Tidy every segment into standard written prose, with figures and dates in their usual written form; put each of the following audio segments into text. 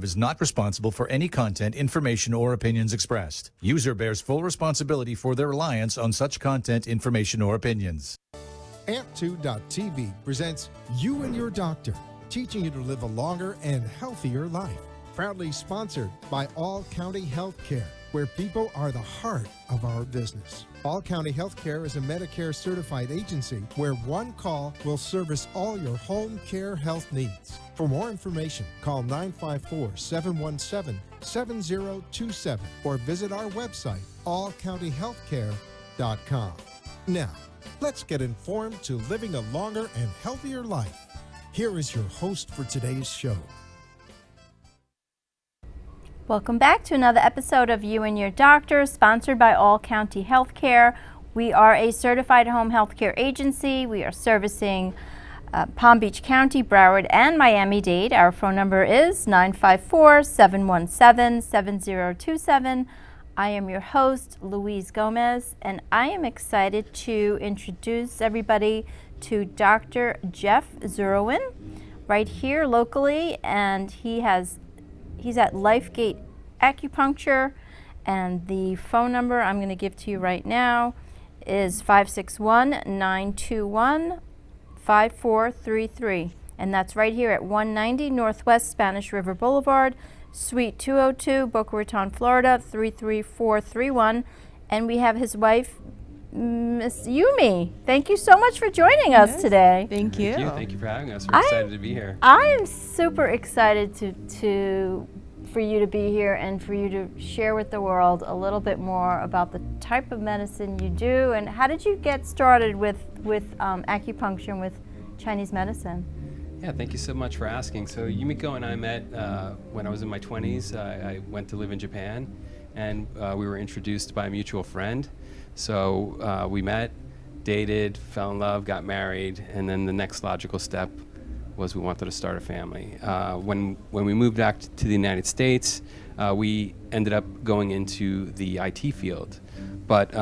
is not responsible for any content, information, or opinions expressed. User bears full responsibility for their reliance on such content, information, or opinions. Amp2.tv presents You and Your Doctor, teaching you to live a longer and healthier life. Proudly sponsored by All County Healthcare, where people are the heart of our business. All County Healthcare is a Medicare certified agency where one call will service all your home care health needs. For more information, call 954-717-7027 or visit our website, allcountyhealthcare.com. Now, let's get informed to living a longer and healthier life. Here is your host for today's show. Welcome back to another episode of You and Your Doctor, sponsored by All County Healthcare. We are a certified home healthcare agency. We are servicing Palm Beach County, Broward, and Miami-Dade. Our phone number is 954-717-7027. I am your host, Louise Gomez, and I am excited to introduce everybody to Dr. Jeff Zurawin right here locally, and he's at Lifegate Acupuncture, and the phone number I'm going to give to you right now is 561-921-5433, and that's right here at 190 Northwest Spanish River Boulevard, Suite 202, Boca Raton, Florida 33431, and we have his wife, Miss Yumi. Thank you so much for joining us today. Thank you. Thank you for having us. We're excited to be here. I am super excited for you to be here and for you to share with the world a little bit more about the type of medicine you do, and how did you get started with acupuncture and with Chinese medicine? Yeah, thank you so much for asking. So Yumiko and I met when I was in my 20s. I went to live in Japan, and we were introduced by a mutual friend. So we met, dated, fell in love, got married, and then the next logical step was we wanted to start a family. When we moved back to the United States, we ended up going into the IT field. But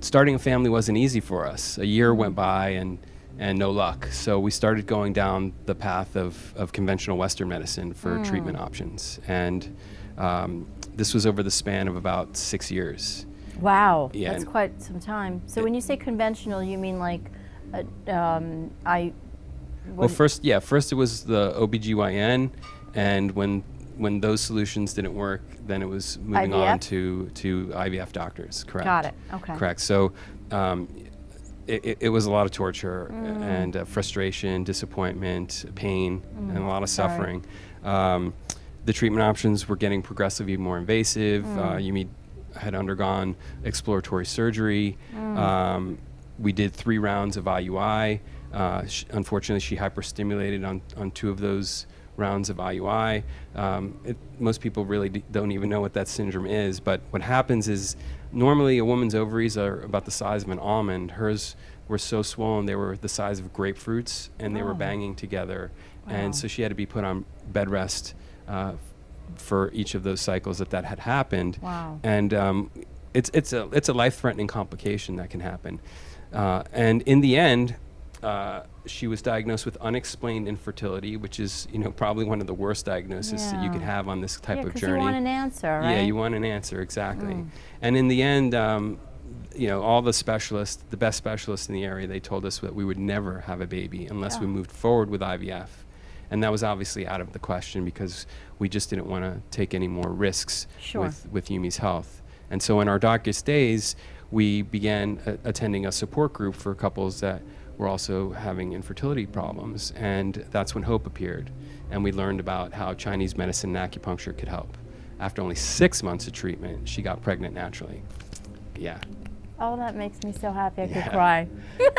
starting a family wasn't easy for us. A year went by and no luck. So we started going down the path of conventional Western medicine for treatment options. And this was over the span of about 6 years. Wow, Yeah, that's quite some time. So when you say conventional, you mean like, first it was the OBGYN, and when those solutions didn't work, then it was moving IVF? on to IVF doctors, correct? Got it, okay. Correct. So it was a lot of torture and frustration, disappointment, pain, and a lot of suffering. The treatment options were getting progressively more invasive. Yumi had undergone exploratory surgery. We did 3 rounds of IUI. Unfortunately, she hyperstimulated on 2 of those rounds of IUI. Most people really don't even know what that syndrome is, but what happens is normally a woman's ovaries are about the size of an almond. Hers were so swollen they were the size of grapefruits, and they were banging together. Wow. And so she had to be put on bed rest for each of those cycles that had happened. Wow. And it's a life-threatening complication that can happen. And in the end, she was diagnosed with unexplained infertility, which is, probably one of the worst diagnoses that you could have on this type of journey. You want an answer, right? Yeah, you want an answer, exactly. And in the end, all the specialists, the best specialists in the area, they told us that we would never have a baby unless we moved forward with IVF. And that was obviously out of the question because we just didn't want to take any more risks with Yumi's health. And so in our darkest days, we began attending a support group for couples that were also having infertility problems. And that's when hope appeared. And we learned about how Chinese medicine and acupuncture could help. After only 6 months of treatment, she got pregnant naturally. Yeah. Oh, that makes me so happy I could cry.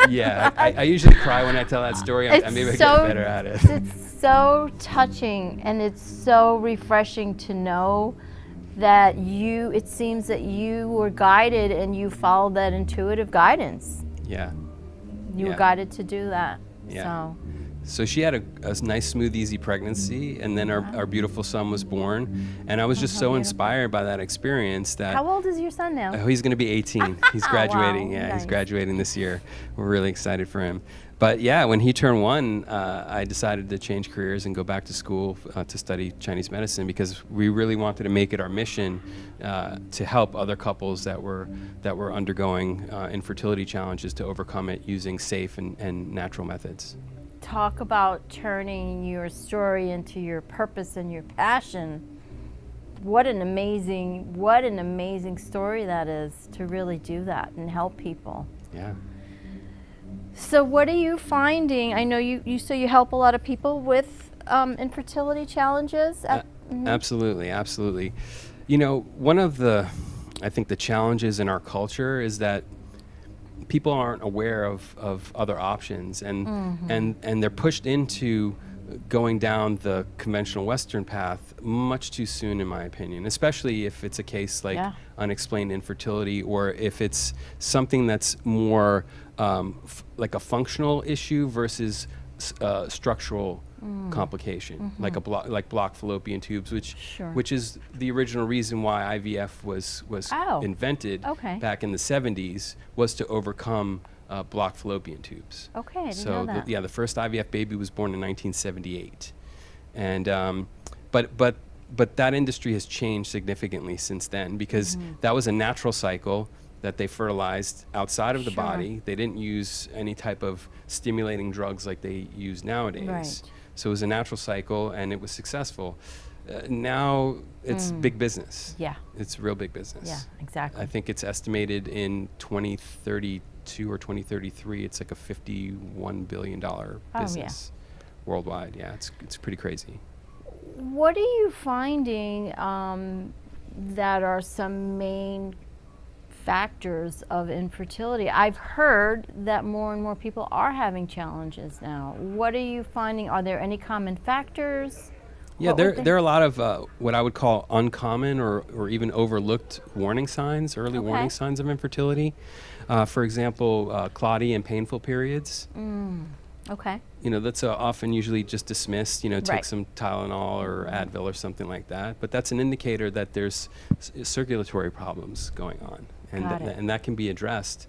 Yeah, I usually cry when I tell that story. Maybe I get better at it. It's so touching, and it's so refreshing to know that it seems that you were guided and you followed that intuitive guidance. Yeah. You were guided to do that. Yeah. So she had a nice, smooth, easy pregnancy, and then our beautiful son was born. And I was just so inspired by that experience that... How old is your son now? He's going to be 18. He's graduating. Wow. Yeah, Nice. He's graduating this year. We're really excited for him. But yeah, when he turned 1, I decided to change careers and go back to school to study Chinese medicine, because we really wanted to make it our mission to help other couples that were undergoing infertility challenges to overcome it using safe and natural methods. Talk about turning your story into your purpose and your passion. What an amazing story that is, to really do that and help people. Yeah. So what are you finding? I know you say you help a lot of people with infertility challenges. Absolutely. You know, one of I think the challenges in our culture is that people aren't aware of other options, and they're pushed into going down the conventional Western path much too soon, in my opinion, especially if it's a case like unexplained infertility, or if it's something that's more like a functional issue versus structural complication, like blocked fallopian tubes, which is the original reason why IVF was invented back in the 70s, was to overcome blocked fallopian tubes. Okay, I didn't know that. The first IVF baby was born in 1978, and but that industry has changed significantly since then, because that was a natural cycle that they fertilized outside of the body. They didn't use any type of stimulating drugs like they use nowadays. Right. So it was a natural cycle, and it was successful. Now it's big business. Yeah, it's real big business. Yeah, exactly. I think it's estimated in 2032 or 2033, it's like a $51 billion business worldwide. Yeah, it's pretty crazy. What are you finding that are some main factors of infertility? I've heard that more and more people are having challenges now. What are you finding? Are there any common factors? Yeah, there are a lot of what I would call uncommon or even overlooked warning signs, early warning signs of infertility. For example, clotty and painful periods. Okay. You know, that's often usually just dismissed, take some Tylenol or Advil or something like that. But that's an indicator that there's circulatory problems going on. And that can be addressed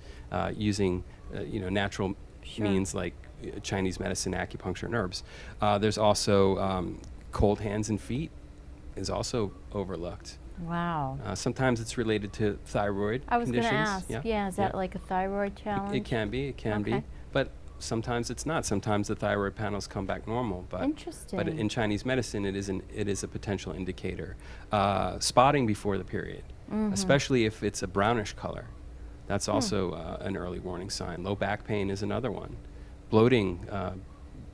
using, natural means like Chinese medicine, acupuncture, and herbs. There's also cold hands and feet is also overlooked. Wow. Sometimes it's related to thyroid conditions. I was going to ask. Yeah, is that like a thyroid challenge? It can be. But sometimes it's not. Sometimes the thyroid panels come back normal. But interesting. But in Chinese medicine, it is a potential indicator. Spotting before the period, especially if it's a brownish color, that's also an early warning sign. Low back pain is another one. Bloating,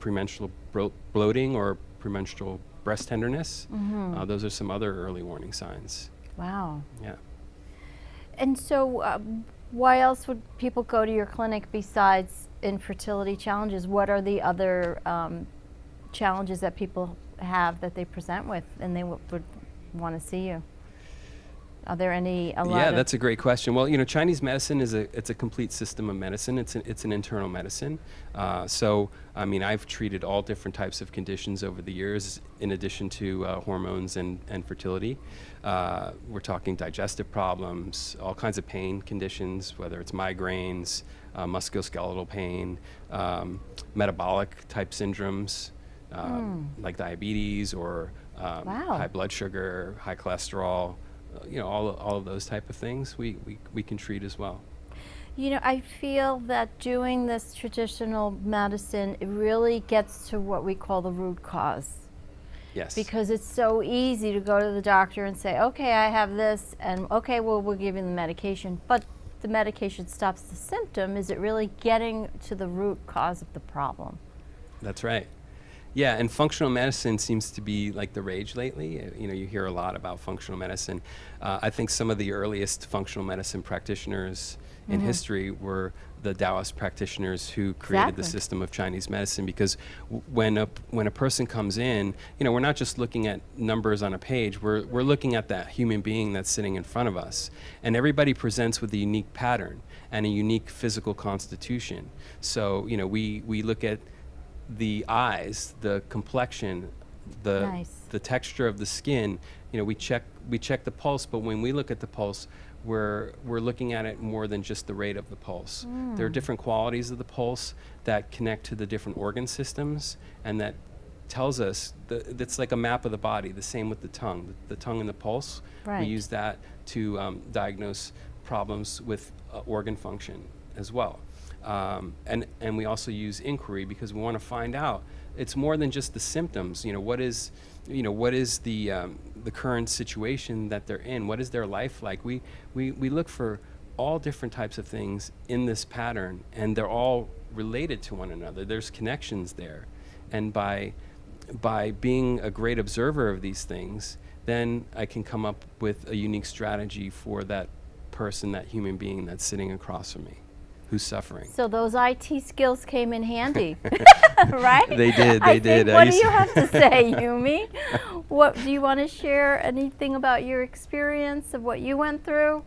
premenstrual bloating or premenstrual breast tenderness, those are some other early warning signs. Wow. Yeah. And so why else would people go to your clinic besides infertility challenges? What are the other challenges that people have that they present with and they would want to see you? Are there any? That's a great question. Well, Chinese medicine it's a complete system of medicine. It's an internal medicine. So, I mean, I've treated all different types of conditions over the years, in addition to hormones and fertility. We're talking digestive problems, all kinds of pain conditions, whether it's migraines, musculoskeletal pain, metabolic type syndromes, like diabetes or high blood sugar, high cholesterol. All of those type of things we can treat as well. I feel that doing this traditional medicine, it really gets to what we call the root cause. Yes. Because it's so easy to go to the doctor and say, okay, I have this, and okay, well, we'll give you the medication. But the medication stops the symptom. Is it really getting to the root cause of the problem? That's right. Yeah, and functional medicine seems to be like the rage lately. You hear a lot about functional medicine. I think some of the earliest functional medicine practitioners in history were the Taoist practitioners who created the system of Chinese medicine, because when a person comes in, we're not just looking at numbers on a page, we're looking at that human being that's sitting in front of us. And everybody presents with a unique pattern and a unique physical constitution. So, we look at the eyes, the complexion, the texture of the skin. We check the pulse, but when we look at the pulse, we're looking at it more than just the rate of the pulse. There are different qualities of the pulse that connect to the different organ systems, and that tells us that's like a map of the body. The same with the tongue. The tongue and the pulse. Right. We use that to diagnose problems with organ function as well. And we also use inquiry because we want to find out. It's more than just the symptoms. What is the current situation that they're in? What is their life like? We look for all different types of things in this pattern, and they're all related to one another. There's connections there, and by being a great observer of these things, then I can come up with a unique strategy for that person, that human being that's sitting across from me, who's suffering. So those IT skills came in handy, right? They did. What do you have to say, Yumi? What do you want to share? Anything about your experience of what you went through?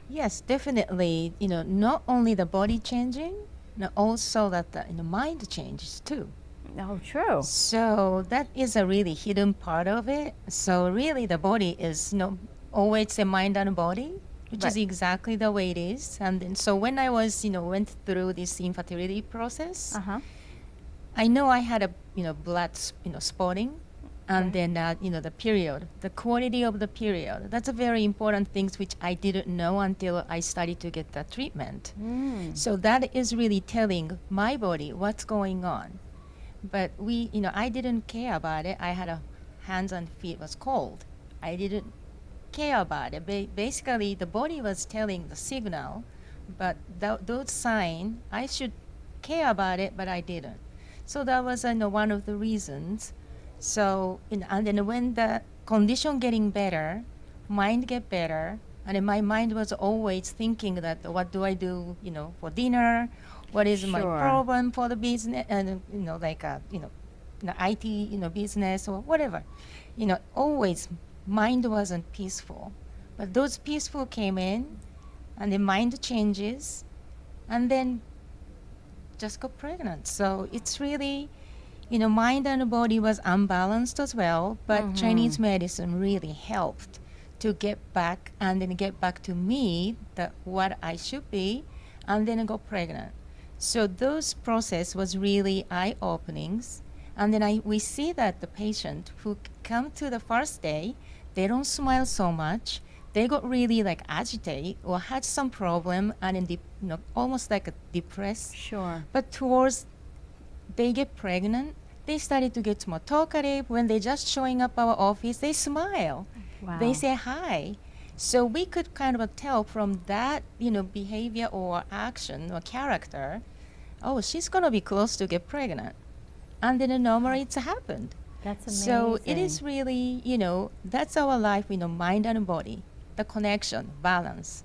Yes, definitely. Not only the body changing, also that the mind changes too. Oh, true. So that is a really hidden part of it. So really, the body is always the mind and body, which is exactly the way it is. And then, so when I was, went through this infertility process, I know I had a, blood, spotting, and then, the period, the quality of the period. That's a very important thing which I didn't know until I started to get the treatment. So that is really telling my body what's going on. But I didn't care about it. I had hands and feet was cold. I didn't care about it. Basically, the body was telling the signal, but those signs, I should care about it, but I didn't. So that was one of the reasons. So, and then when the condition getting better, mind get better, and then my mind was always thinking that what do I do, for dinner? What is my problem for the business? And IT, business or whatever. Always mind wasn't peaceful, but those peaceful came in, and the mind changes, and then just got pregnant. So it's really, mind and body was unbalanced as well, but Chinese medicine really helped to get back, and then get back to me, what I should be, and then I got pregnant. So those process was really eye-openings. And then we see that the patient who come to the first day, they don't smile so much. They got really agitated or had some problem, and then almost like a depressed. Sure. But towards they get pregnant, they started to get more talkative. When they just showing up our office, they smile. Wow. They say hi. So we could kind of tell from that, behavior or action or character, oh, she's going to be close to get pregnant. And then normally it's happened. That's amazing. So it is really, that's our life, mind and body, the connection, balance.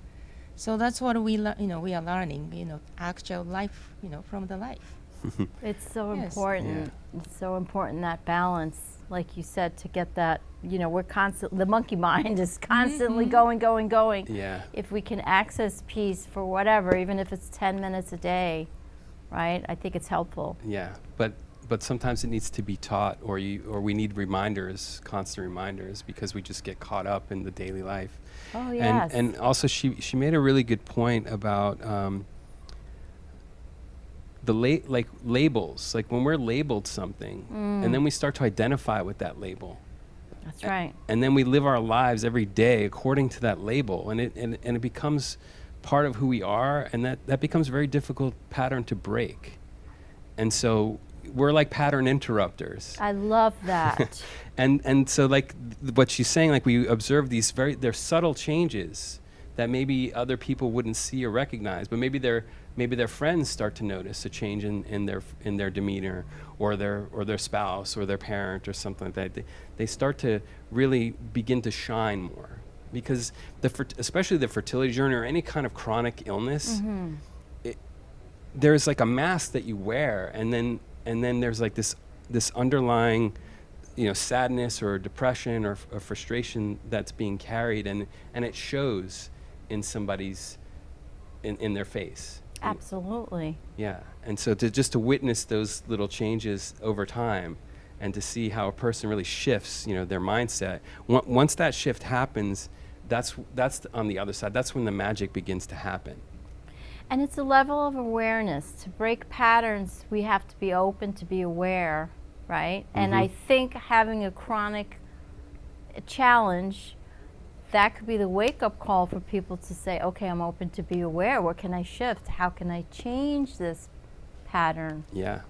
So that's what we are learning, actual life, from the life. It's so Yes. important. It's so important, that balance, like you said, to get that, we're the monkey mind is constantly going. Yeah. If we can access peace for whatever, even if it's 10 minutes a day, right? I think it's helpful. Yeah, but sometimes it needs to be taught, or we need reminders, constant reminders, because we just get caught up in the daily life. Oh, yes. And also she made a really good point about the labels, like when we're labeled something, and then we start to identify with that label. That's right. And then we live our lives every day according to that label, and it becomes part of who we are, and that becomes a very difficult pattern to break. And so we're like pattern interrupters. I love that. And so what she's saying, we observe these they're subtle changes that maybe other people wouldn't see or recognize, but maybe their friends start to notice a change in their demeanor, or their spouse or their parent or something like that. They start to really begin to shine more, because especially the fertility journey or any kind of chronic illness, there's like a mask that you wear, and then there's like this underlying, sadness or depression or frustration that's being carried, and it shows in somebody's in their face. Absolutely. Yeah, and so to witness those little changes over time, and to see how a person really shifts, their mindset. Once that shift happens, that's on the other side. That's when the magic begins to happen. And it's a level of awareness. To break patterns, we have to be open to be aware, right? And I think having a chronic challenge, that could be the wake-up call for people to say, okay, I'm open to be aware. What can I shift? How can I change this pattern? Yeah.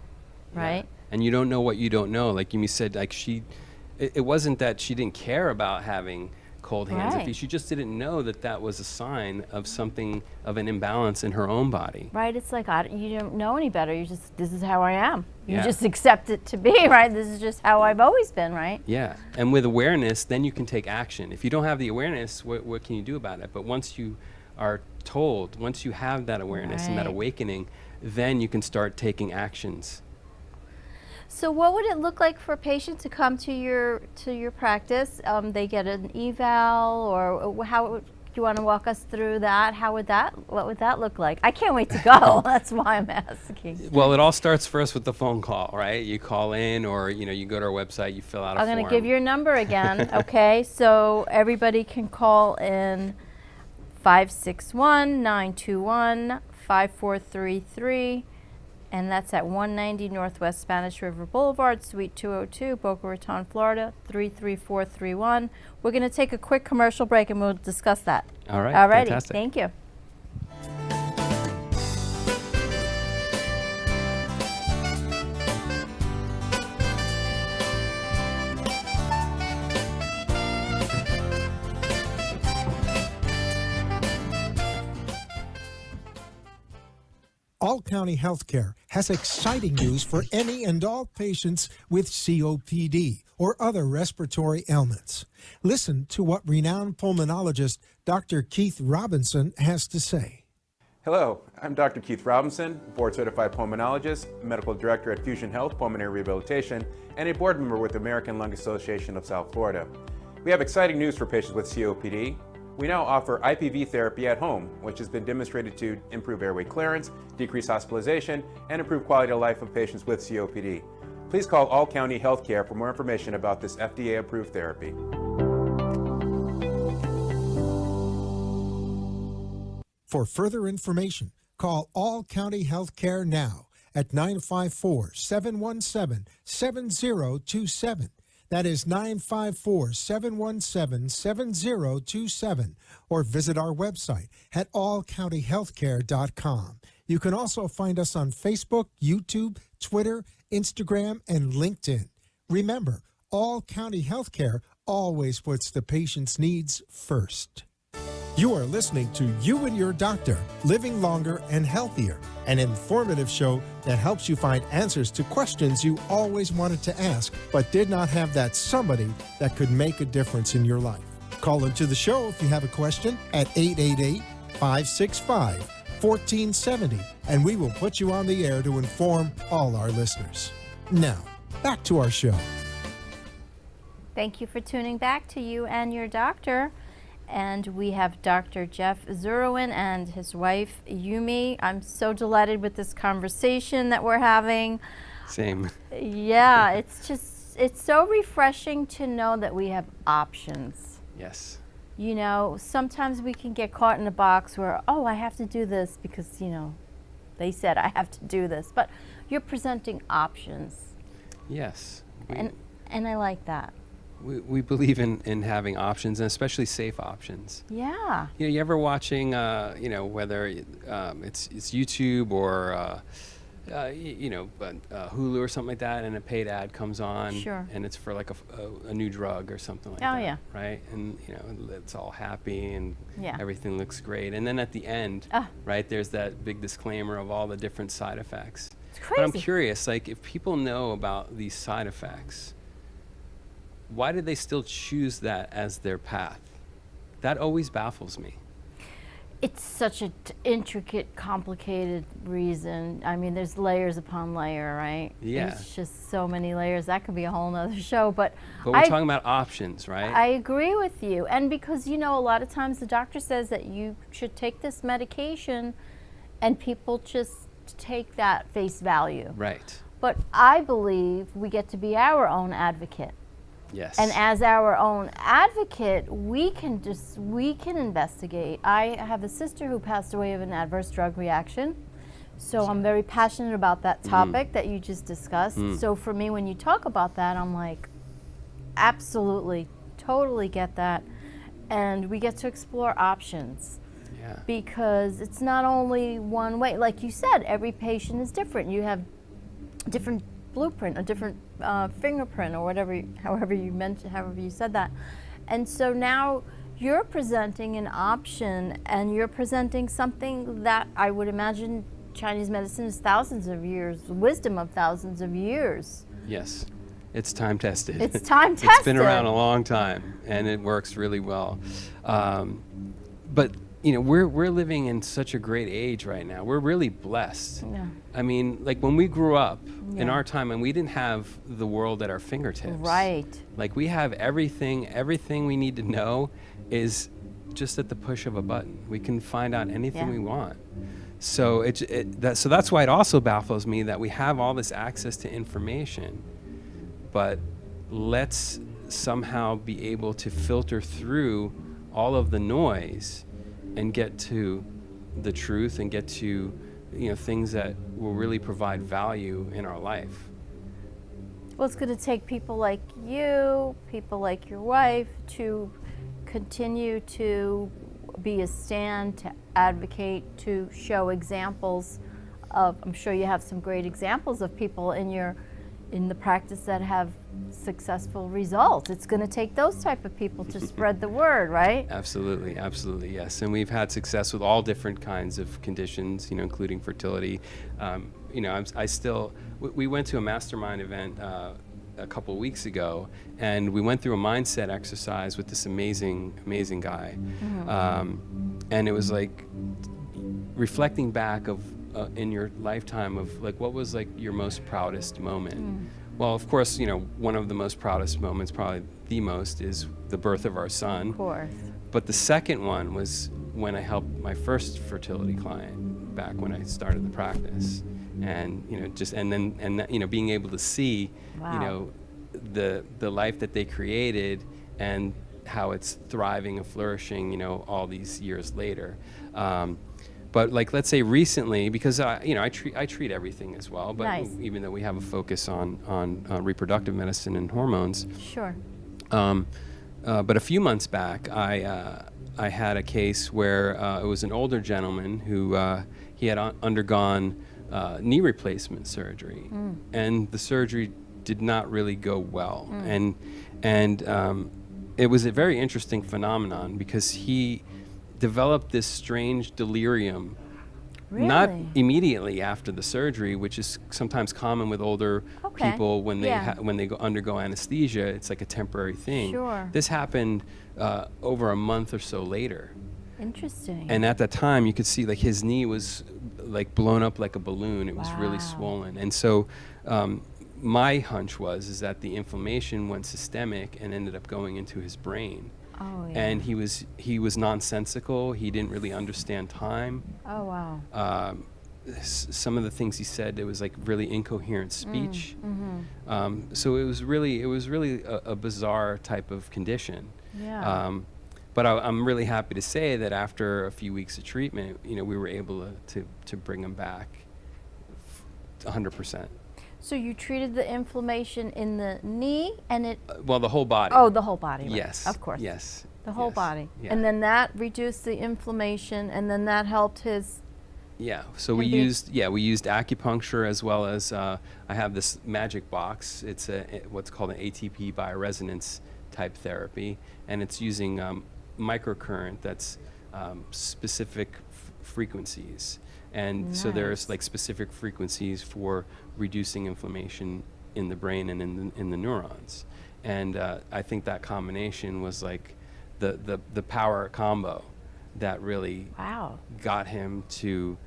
Right? Yeah. And you don't know what you don't know. Like Yumi said, like it wasn't that she didn't care about having cold hands and Right. feet. She just didn't know that that was a sign of something, of an imbalance in her own body. Right? It's like, you don't know any better. You just, this is how I am. You Yeah. just accept it to be, right? This is just how I've always been, right? Yeah. And with awareness, then you can take action. If you don't have the awareness, what can you do about it? But once you are told, once you have that awareness and that Right. awakening, then you can start taking actions. So what would it look like for a patient to come to your practice? They get an eval, or how do you want to walk us through that? What would that look like? I can't wait to go. That's why I'm asking. Well, it all starts first with the phone call, right? You call in, or you go to our website, you fill out a I'm form. going to give your number again, okay? So everybody can call in 561-921-5433. And that's at 190 Northwest Spanish River Boulevard, Suite 202, Boca Raton, Florida, 33431. We're going to take a quick commercial break and we'll discuss that. All right, All righty, fantastic. thank you. All County Healthcare has exciting news for any and all patients with COPD or other respiratory ailments. Listen to what renowned pulmonologist Dr. Keith Robinson has to say. Hello, I'm Dr. Keith Robinson, board-certified pulmonologist, medical director at Fusion Health Pulmonary Rehabilitation, and a board member with the American Lung Association of South Florida. We have exciting news for patients with COPD. We now offer IPV therapy at home, which has been demonstrated to improve airway clearance, decrease hospitalization, and improve quality of life of patients with COPD. Please call All County Healthcare for more information about this FDA-approved therapy. For further information, call All County Healthcare now at 954-717-7027. That is 954-717-7027, or visit our website at allcountyhealthcare.com. You can also find us on Facebook, YouTube, Twitter, Instagram, and LinkedIn. Remember, All County Healthcare always puts the patient's needs first. You are listening to You and Your Doctor, Living Longer and Healthier, an informative show that helps you find answers to questions you always wanted to ask, but did not have that somebody that could make a difference in your life. Call into the show if you have a question at 888-565-1470, and we will put you on the air to inform all our listeners. Now, back to our show. Thank you for tuning back to You and Your Doctor. And we have Dr. Jeff Zurawin and his wife, Yumi. I'm so delighted with this conversation that we're having. Same. Yeah, it's so refreshing to know that we have options. Yes. You know, sometimes we can get caught in a box where, oh, I have to do this because, they said I have to do this. But you're presenting options. Yes. And I like that. We believe in having options, and especially safe options. Yeah. You ever watching, whether it's YouTube or, Hulu or something like that, and a paid ad comes on, Sure. and it's for like a new drug or something like Oh, that, yeah. right? And it's all happy and Yeah. everything looks great, and then at the end, right, there's that big disclaimer of all the different side effects. It's But I'm crazy. curious, like, if people know about these side effects, why do they still choose that as their path? That always baffles me. It's such an intricate, complicated reason. I mean, there's layers upon layer, right? Yeah. There's just so many layers. That could be a whole nother show. But But we're talking about options, right? I agree with you. And because, a lot of times the doctor says that you should take this medication and people just take that face value. Right. But I believe we get to be our own advocate. Yes. And as our own advocate, we can investigate. I have a sister who passed away of an adverse drug reaction. So I'm very passionate about that topic that you just discussed. So for me, when you talk about that, I'm like, absolutely, totally get that. And we get to explore options. Yeah. Because it's not only one way. Like you said, every patient is different. You have a different blueprint, a different fingerprint, or whatever, however you said that. And so now you're presenting an option, and you're presenting something that I would imagine Chinese medicine is thousands of years, wisdom of thousands of years. Yes. It's time tested. It's time tested. It's been around a long time, and it works really well. But you know, we're living in such a great age right now. We're really blessed. Yeah. I mean, like when we grew up in Yeah. our time, and we didn't have the world at our fingertips. Right. Like we have everything we need to know is just at the push of a button. We can find out anything we want. So so that's why it also baffles me that we have all this access to information, but let's somehow be able to filter through all of the noise and get to the truth and get to, you know, things that will really provide value in our life. Well, it's going to take people like you, people like your wife, to continue to be a stand, to advocate, to show examples of, I'm sure you have some great examples of people in the practice that have successful results. It's going to take those type of people to spread the word, right? Absolutely, absolutely, yes. And we've had success with all different kinds of conditions, you know, including fertility. You know, we went to a mastermind event a couple of weeks ago, and we went through a mindset exercise with this amazing guy. And it was like reflecting back of in your lifetime of like, what was like your most proudest moment? Well, of course, you know, one of the most proudest moments, probably the most, is the birth of our son. Of course. But the second one was when I helped my first fertility client back when I started the practice. And, you know, you know, being able to see, you know, the life that they created and how it's thriving and flourishing, you know, all these years later. But like, let's say recently, because you know, I treat everything as well, but Nice. Even though we have a focus on reproductive medicine and hormones. Sure. But a few months back, I had a case where it was an older gentleman who he had undergone knee replacement surgery, and the surgery did not really go well, and it was a very interesting phenomenon because he developed this strange delirium. Really? Not immediately after the surgery, which is sometimes common with older people when they when they undergo anesthesia. It's like a temporary thing. Sure. This happened over a month or so later. Interesting. And at that time, you could see like his knee was like blown up like a balloon. It was really swollen. And so my hunch is that the inflammation went systemic and ended up going into his brain. Oh, yeah. And he was nonsensical. He didn't really understand time. Oh, wow. Some of the things he said, it was like really incoherent speech. So it was really a bizarre type of condition. Yeah. But I'm really happy to say that after a few weeks of treatment, you know, we were able to bring him back 100%. So you treated the inflammation in the knee, and it... Well, the whole body. Oh, the whole body. Right. Yes. Of course. Yes. The whole Yes. body. Yeah. And then that reduced the inflammation, and then that helped his... Yeah. So we used acupuncture as well as I have this magic box. It's what's called an ATP bioresonance type therapy, and it's using microcurrent that's specific frequencies. And so there's like specific frequencies for reducing inflammation in the brain and in the neurons. And I think that combination was like the power combo that really got him to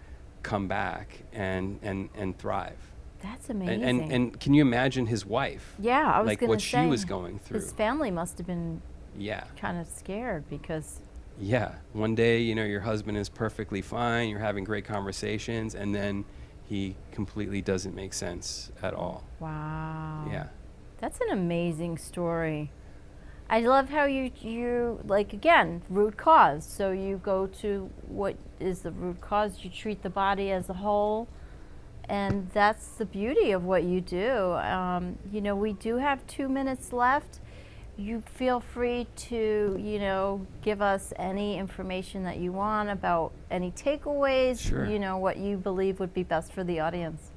come back and thrive. That's amazing. And can you imagine his wife? Yeah, I was like going what to say. she was going through. His family must have been Yeah. kind of scared because... Yeah. One day, you know, your husband is perfectly fine, you're having great conversations, and then he completely doesn't make sense at all. Wow. Yeah. That's an amazing story. I love how you like, again, root cause. So you go to what is the root cause, you treat the body as a whole, and that's the beauty of what you do. You know, we do have 2 minutes left. You feel free to, you know, give us any information that you want about any takeaways, Sure. you know, what you believe would be best for the audience.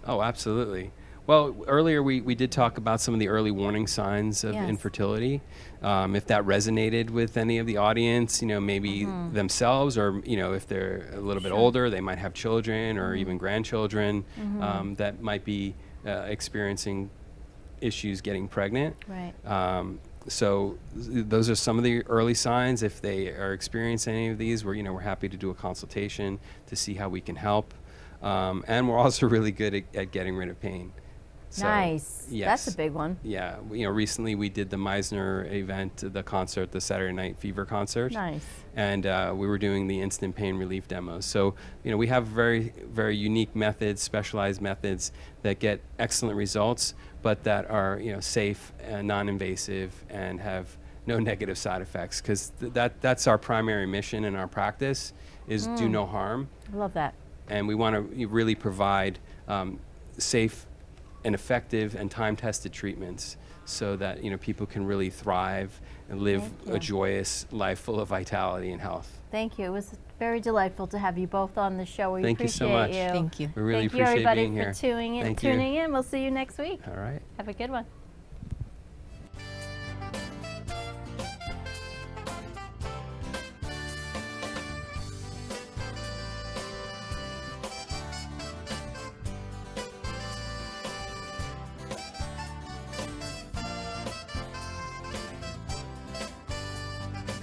Oh, absolutely. Well, earlier we did talk about some of the early warning signs of Yes. infertility. If that resonated with any of the audience, you know, maybe themselves, or, you know, if they're a little bit older, they might have children or even grandchildren that might be experiencing issues getting pregnant. Right. So those are some of the early signs. If they are experiencing any of these, we're happy to do a consultation to see how we can help. And we're also really good at getting rid of pain. So, Nice. yes. That's a big one. Yeah, recently we did the Meisner event, the concert, the Saturday Night Fever concert. Nice. And we were doing the instant pain relief demos. So, we have very, very unique methods, specialized methods that get excellent results, but that are, safe and non-invasive and have no negative side effects. Because that's our primary mission in our practice is do no harm. I love that. And we want to really provide safe and effective and time-tested treatments so that people can really thrive and live a joyous life full of vitality and health. Thank you. It was very delightful to have you both on the show. We Thank you appreciate so much. you. Thank you. We really Thank you, appreciate everybody, being here. for tuning in. Thank you. Tuning in. We'll see you next week. All right. Have a good one.